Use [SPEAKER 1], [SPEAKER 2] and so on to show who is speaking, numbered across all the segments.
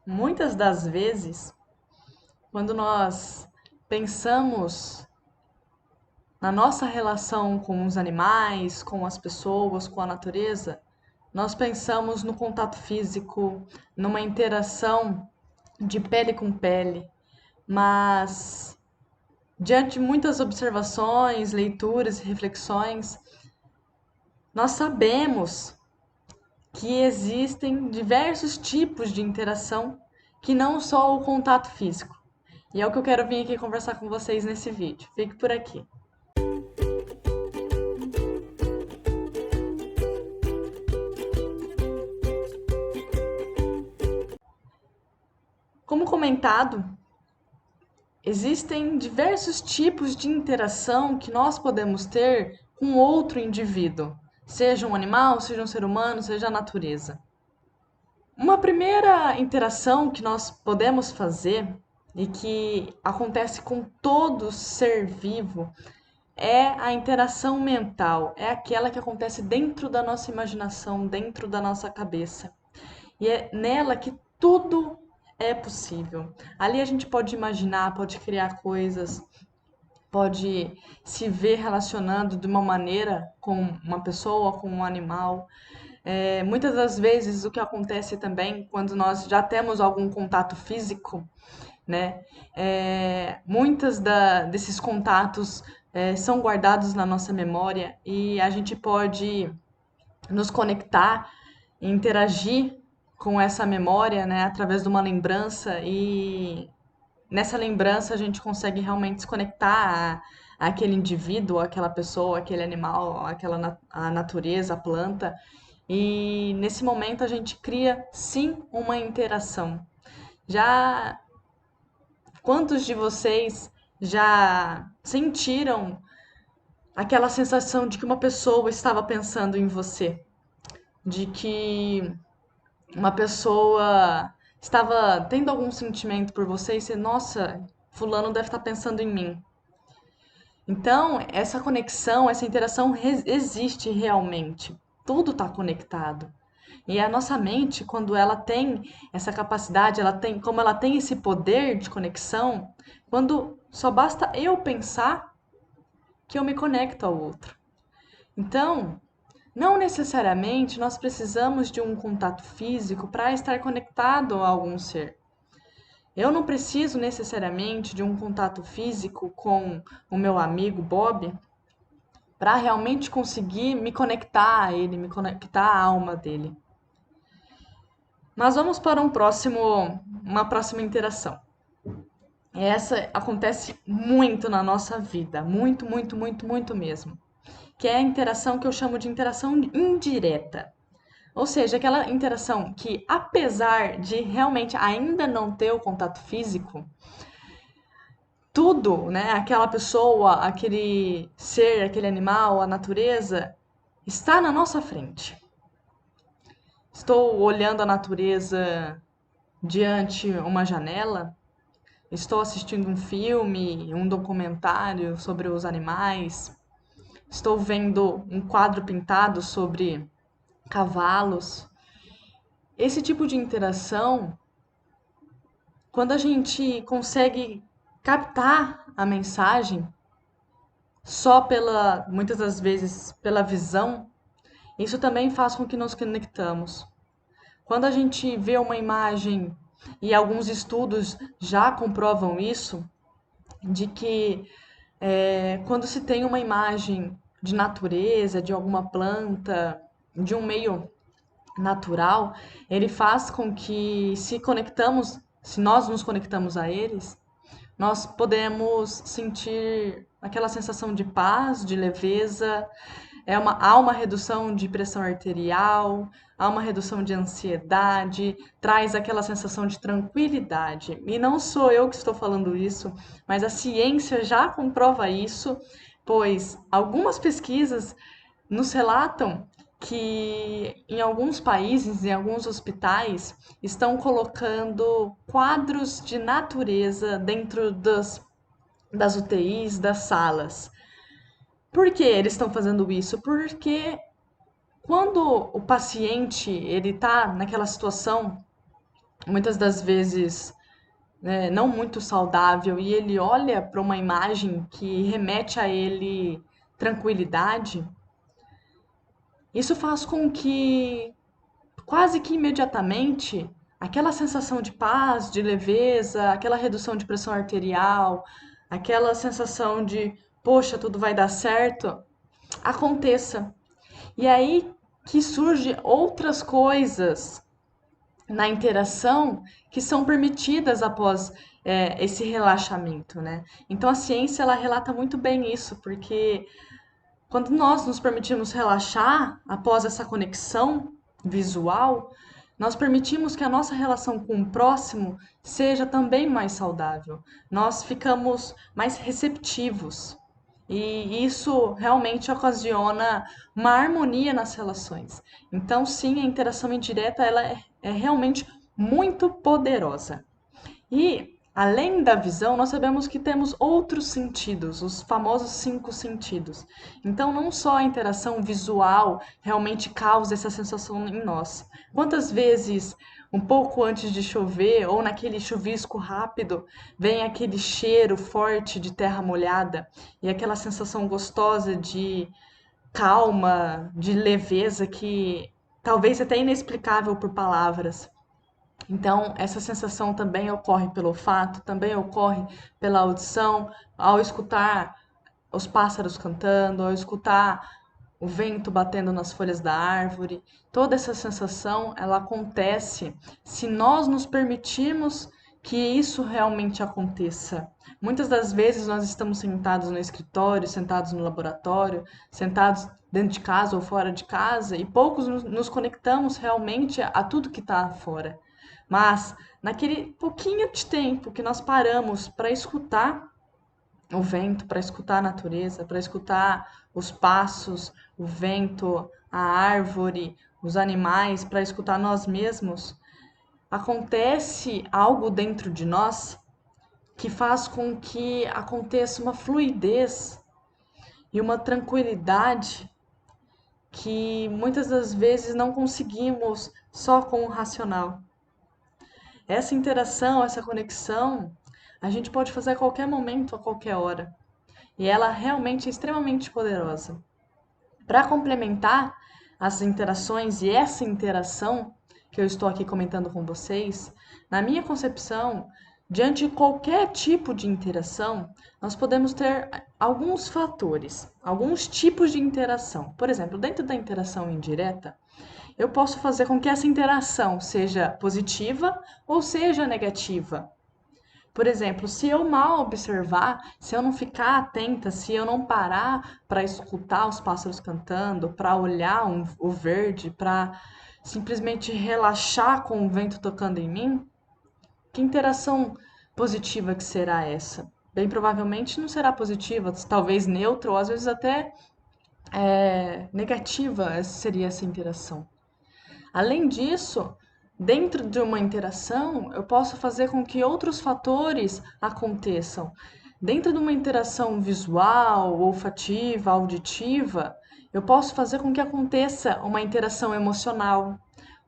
[SPEAKER 1] Muitas das vezes, quando nós pensamos na nossa relação com os animais, com as pessoas, com a natureza, nós pensamos no contato físico, numa interação de pele com pele, mas diante de muitas observações, leituras e reflexões, nós sabemos que existem diversos tipos de interação que não só o contato físico. E é o que eu quero vir aqui conversar com vocês nesse vídeo. Fique por aqui. Como comentado, existem diversos tipos de interação que nós podemos ter com outro indivíduo, seja um animal, seja um ser humano, seja a natureza. Uma primeira interação que nós podemos fazer e que acontece com todo ser vivo é a interação mental, é aquela que acontece dentro da nossa imaginação, dentro da nossa cabeça. E é nela que tudo é possível. Ali a gente pode imaginar, pode criar coisas, pode se ver relacionando de uma maneira com uma pessoa, com um animal. Muitas das vezes o que acontece também quando nós já temos algum contato físico, né? Desses contatos são guardados na nossa memória e a gente pode nos conectar e interagir com essa memória, né, através de uma lembrança e nessa lembrança a gente consegue realmente se conectar àquele indivíduo, àquela pessoa, aquele animal, a natureza, a planta. E nesse momento a gente cria sim uma interação. Já quantos de vocês já sentiram aquela sensação de que uma pessoa estava pensando em você? De que uma pessoa estava tendo algum sentimento por você e você, nossa, fulano deve estar pensando em mim. Então, essa conexão, essa interação existe realmente. Tudo está conectado. E a nossa mente, quando ela tem essa capacidade, como ela tem esse poder de conexão, quando só basta eu pensar que eu me conecto ao outro. Então, não necessariamente nós precisamos de um contato físico para estar conectado a algum ser. Eu não preciso necessariamente de um contato físico com o meu amigo Bob para realmente conseguir me conectar a ele, me conectar à alma dele. Mas vamos para uma próxima interação. Essa acontece muito na nossa vida, muito, muito, muito, muito mesmo. Que é a interação que eu chamo de interação indireta. Ou seja, aquela interação que, apesar de realmente ainda não ter o contato físico, tudo, né, aquela pessoa, aquele ser, aquele animal, a natureza, está na nossa frente. Estou olhando a natureza diante uma janela, estou assistindo um filme, um documentário sobre os animais, estou vendo um quadro pintado sobre cavalos. Esse tipo de interação, quando a gente consegue captar a mensagem muitas das vezes, pela visão, isso também faz com que nos conectamos. Quando a gente vê uma imagem, e alguns estudos já comprovam isso, de que quando se tem uma imagem de natureza, de alguma planta, de um meio natural, ele faz com que se nós nos conectamos a eles, nós podemos sentir aquela sensação de paz, de leveza, há uma redução de pressão arterial, há uma redução de ansiedade, traz aquela sensação de tranquilidade. E não sou eu que estou falando isso, mas a ciência já comprova isso, pois algumas pesquisas nos relatam que em alguns países, em alguns hospitais, estão colocando quadros de natureza dentro das UTIs, das salas. Por que eles estão fazendo isso? Porque quando o paciente ele está naquela situação muitas das vezes, né, não muito saudável, e ele olha para uma imagem que remete a ele tranquilidade, isso faz com que, quase que imediatamente, aquela sensação de paz, de leveza, aquela redução de pressão arterial, aquela sensação de, poxa, tudo vai dar certo, aconteça. E aí que surgem outras coisas na interação que são permitidas após esse relaxamento, né? Então a ciência ela relata muito bem isso, porque quando nós nos permitimos relaxar após essa conexão visual, nós permitimos que a nossa relação com o próximo seja também mais saudável. Nós ficamos mais receptivos. E isso realmente ocasiona uma harmonia nas relações. Então, sim, a interação indireta ela é realmente muito poderosa. E, além da visão, nós sabemos que temos outros sentidos, os famosos cinco sentidos. Então, não só a interação visual realmente causa essa sensação em nós. Quantas vezes, um pouco antes de chover, ou naquele chuvisco rápido, vem aquele cheiro forte de terra molhada e aquela sensação gostosa de calma, de leveza que talvez até inexplicável por palavras. Então, essa sensação também ocorre pelo olfato, também ocorre pela audição, ao escutar os pássaros cantando, ao escutar o vento batendo nas folhas da árvore. Toda essa sensação, ela acontece se nós nos permitirmos que isso realmente aconteça. Muitas das vezes nós estamos sentados no escritório, sentados no laboratório, sentados dentro de casa ou fora de casa e poucos nos conectamos realmente a tudo que está fora. Mas naquele pouquinho de tempo que nós paramos para escutar o vento, para escutar a natureza, para escutar os passos, o vento, a árvore, os animais, para escutar nós mesmos, acontece algo dentro de nós que faz com que aconteça uma fluidez e uma tranquilidade que muitas das vezes não conseguimos só com o racional. Essa interação, essa conexão, a gente pode fazer a qualquer momento, a qualquer hora. E ela realmente é extremamente poderosa. Para complementar as interações e essa interação que eu estou aqui comentando com vocês, na minha concepção, diante de qualquer tipo de interação, nós podemos ter alguns fatores, alguns tipos de interação. Por exemplo, dentro da interação indireta, eu posso fazer com que essa interação seja positiva ou seja negativa. Por exemplo, se eu mal observar, se eu não ficar atenta, se eu não parar para escutar os pássaros cantando, para olhar o verde, para simplesmente relaxar com o vento tocando em mim, que interação positiva que será essa? Bem provavelmente não será positiva, talvez neutra ou às vezes até negativa seria essa interação. Além disso, dentro de uma interação, eu posso fazer com que outros fatores aconteçam. Dentro de uma interação visual, olfativa, auditiva, eu posso fazer com que aconteça uma interação emocional,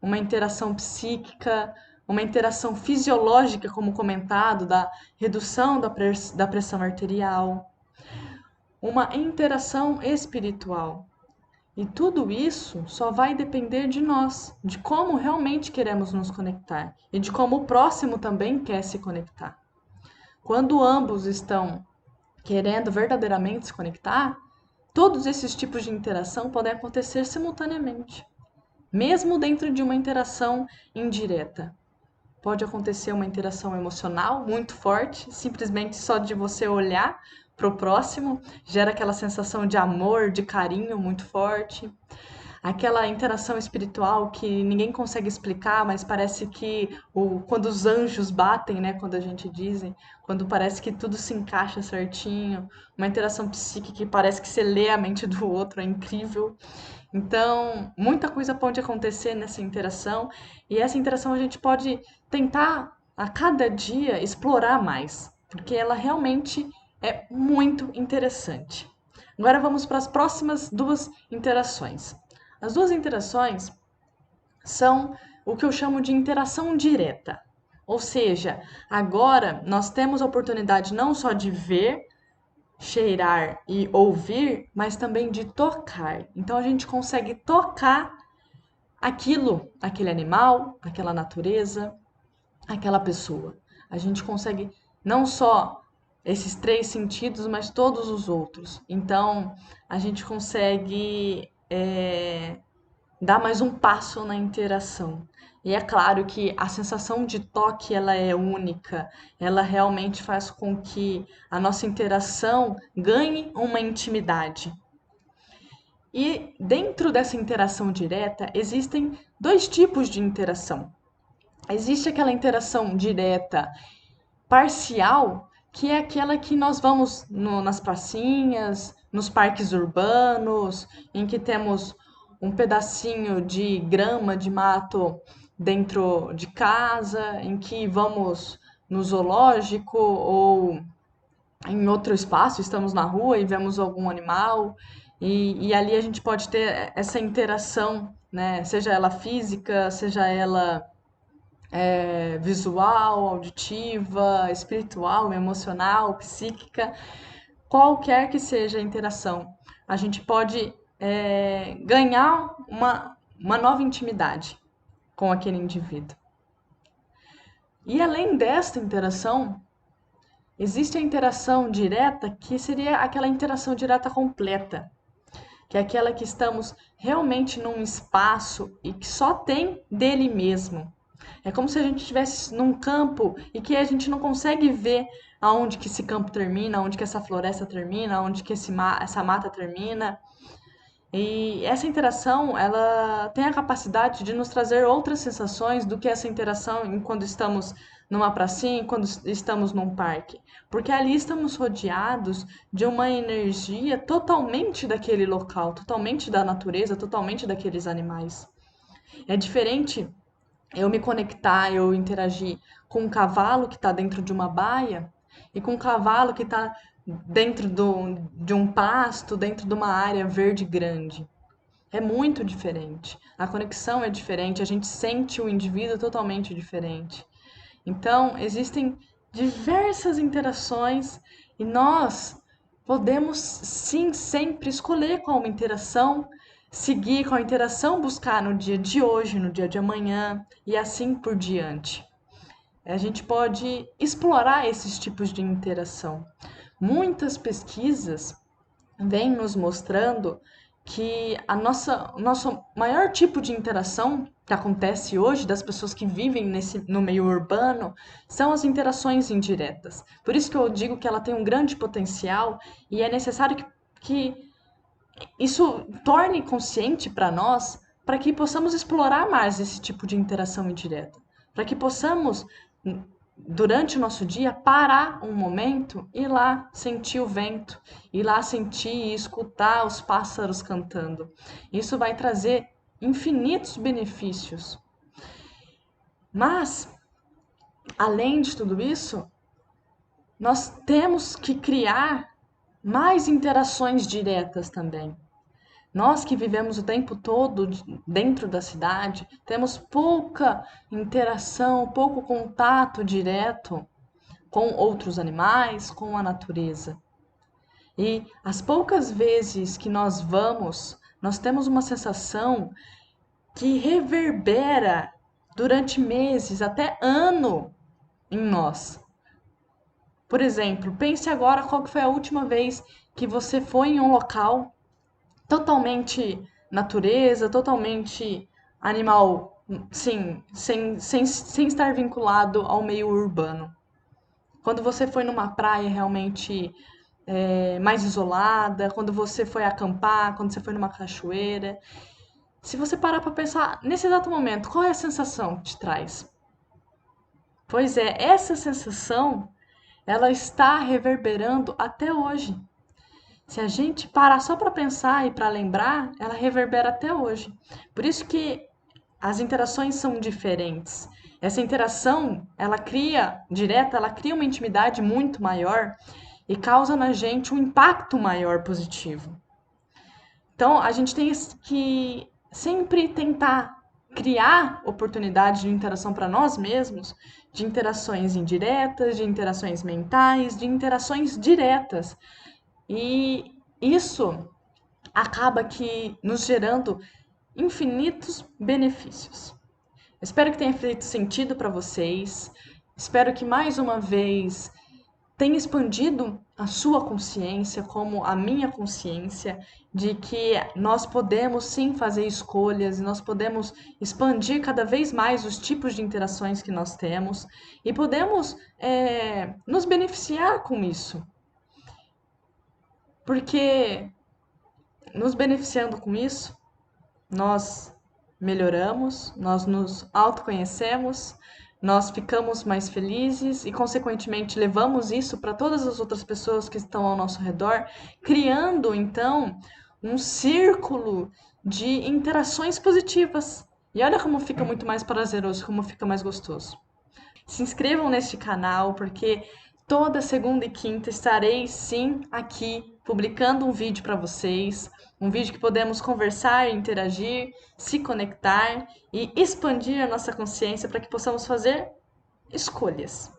[SPEAKER 1] uma interação psíquica, uma interação fisiológica, como comentado, da redução da pressão arterial, uma interação espiritual. E tudo isso só vai depender de nós, de como realmente queremos nos conectar e de como o próximo também quer se conectar. Quando ambos estão querendo verdadeiramente se conectar, todos esses tipos de interação podem acontecer simultaneamente, mesmo dentro de uma interação indireta. Pode acontecer uma interação emocional muito forte, simplesmente só de você olhar para o próximo, gera aquela sensação de amor, de carinho muito forte. Aquela interação espiritual que ninguém consegue explicar, mas parece que quando os anjos batem, né, quando a gente dizem, quando parece que tudo se encaixa certinho, uma interação psíquica que parece que você lê a mente do outro, é incrível. Então, muita coisa pode acontecer nessa interação, e essa interação a gente pode tentar a cada dia explorar mais, porque ela realmente é muito interessante. Agora vamos para as próximas duas interações. As duas interações são o que eu chamo de interação direta. Ou seja, agora nós temos a oportunidade não só de ver, cheirar e ouvir, mas também de tocar. Então a gente consegue tocar aquilo, aquele animal, aquela natureza, aquela pessoa. A gente consegue não só esses três sentidos, mas todos os outros. Então a gente consegue dar mais um passo na interação. E é claro que a sensação de toque ela é única, ela realmente faz com que a nossa interação ganhe uma intimidade. E dentro dessa interação direta, existem dois tipos de interação. Existe aquela interação direta parcial, que é aquela que nós vamos nas pracinhas, nos parques urbanos, em que temos um pedacinho de grama, de mato dentro de casa, em que vamos no zoológico ou em outro espaço, estamos na rua e vemos algum animal, e ali a gente pode ter essa interação, né? Seja ela física, seja ela visual, auditiva, espiritual, emocional, psíquica, qualquer que seja a interação, a gente pode ganhar uma nova intimidade com aquele indivíduo. E além desta interação, existe a interação direta, que seria aquela interação direta completa, que é aquela que estamos realmente num espaço e que só tem dele mesmo. É como se a gente estivesse num campo e que a gente não consegue ver aonde que esse campo termina, aonde que essa floresta termina, aonde que essa mata termina. E essa interação, ela tem a capacidade de nos trazer outras sensações do que essa interação quando estamos numa pracinha, quando estamos num parque. Porque ali estamos rodeados de uma energia totalmente daquele local, totalmente da natureza, totalmente daqueles animais. É diferente eu me conectar, eu interagir com um cavalo que está dentro de uma baia e com um cavalo que está dentro de um pasto, dentro de uma área verde grande. É muito diferente. A conexão é diferente, a gente sente o indivíduo totalmente diferente. Então, existem diversas interações e nós podemos sim sempre escolher qual uma interação, seguir com a interação, buscar no dia de hoje, no dia de amanhã e assim por diante. A gente pode explorar esses tipos de interação. Muitas pesquisas vêm nos mostrando que o nosso maior tipo de interação que acontece hoje das pessoas que vivem no meio urbano são as interações indiretas. Por isso que eu digo que ela tem um grande potencial e é necessário que isso torne consciente para nós, para que possamos explorar mais esse tipo de interação indireta, para que possamos, durante o nosso dia, parar um momento e ir lá sentir o vento, ir lá sentir e escutar os pássaros cantando. Isso vai trazer infinitos benefícios. Mas, além de tudo isso, nós temos que criar mais interações diretas também. Nós que vivemos o tempo todo dentro da cidade, temos pouca interação, pouco contato direto com outros animais, com a natureza. E as poucas vezes que nós vamos, nós temos uma sensação que reverbera durante meses, até ano, em nós. Por exemplo, pense agora qual que foi a última vez que você foi em um local totalmente natureza, totalmente animal, sim, sem estar vinculado ao meio urbano. Quando você foi numa praia realmente mais isolada, quando você foi acampar, quando você foi numa cachoeira. Se você parar para pensar nesse exato momento, qual é a sensação que te traz? Pois é, essa sensação, ela está reverberando até hoje. Se a gente parar só para pensar e para lembrar, ela reverbera até hoje. Por isso que as interações são diferentes. Essa interação, ela cria direta, ela cria uma intimidade muito maior e causa na gente um impacto maior positivo. Então, a gente tem que sempre tentar criar oportunidades de interação para nós mesmos de interações indiretas, de interações mentais, de interações diretas. E isso acaba que nos gerando infinitos benefícios. Espero que tenha feito sentido para vocês. Espero que mais uma vez tenha expandido a sua consciência, como a minha consciência, de que nós podemos sim fazer escolhas, nós podemos expandir cada vez mais os tipos de interações que nós temos e podemos nos beneficiar com isso. Porque nos beneficiando com isso, nós melhoramos, nós nos autoconhecemos, nós ficamos mais felizes e, consequentemente, levamos isso para todas as outras pessoas que estão ao nosso redor, criando então um círculo de interações positivas. E olha como fica muito mais prazeroso, como fica mais gostoso. Se inscrevam neste canal, porque toda segunda e quinta estarei sim aqui publicando um vídeo para vocês, um vídeo que podemos conversar, interagir, se conectar e expandir a nossa consciência para que possamos fazer escolhas.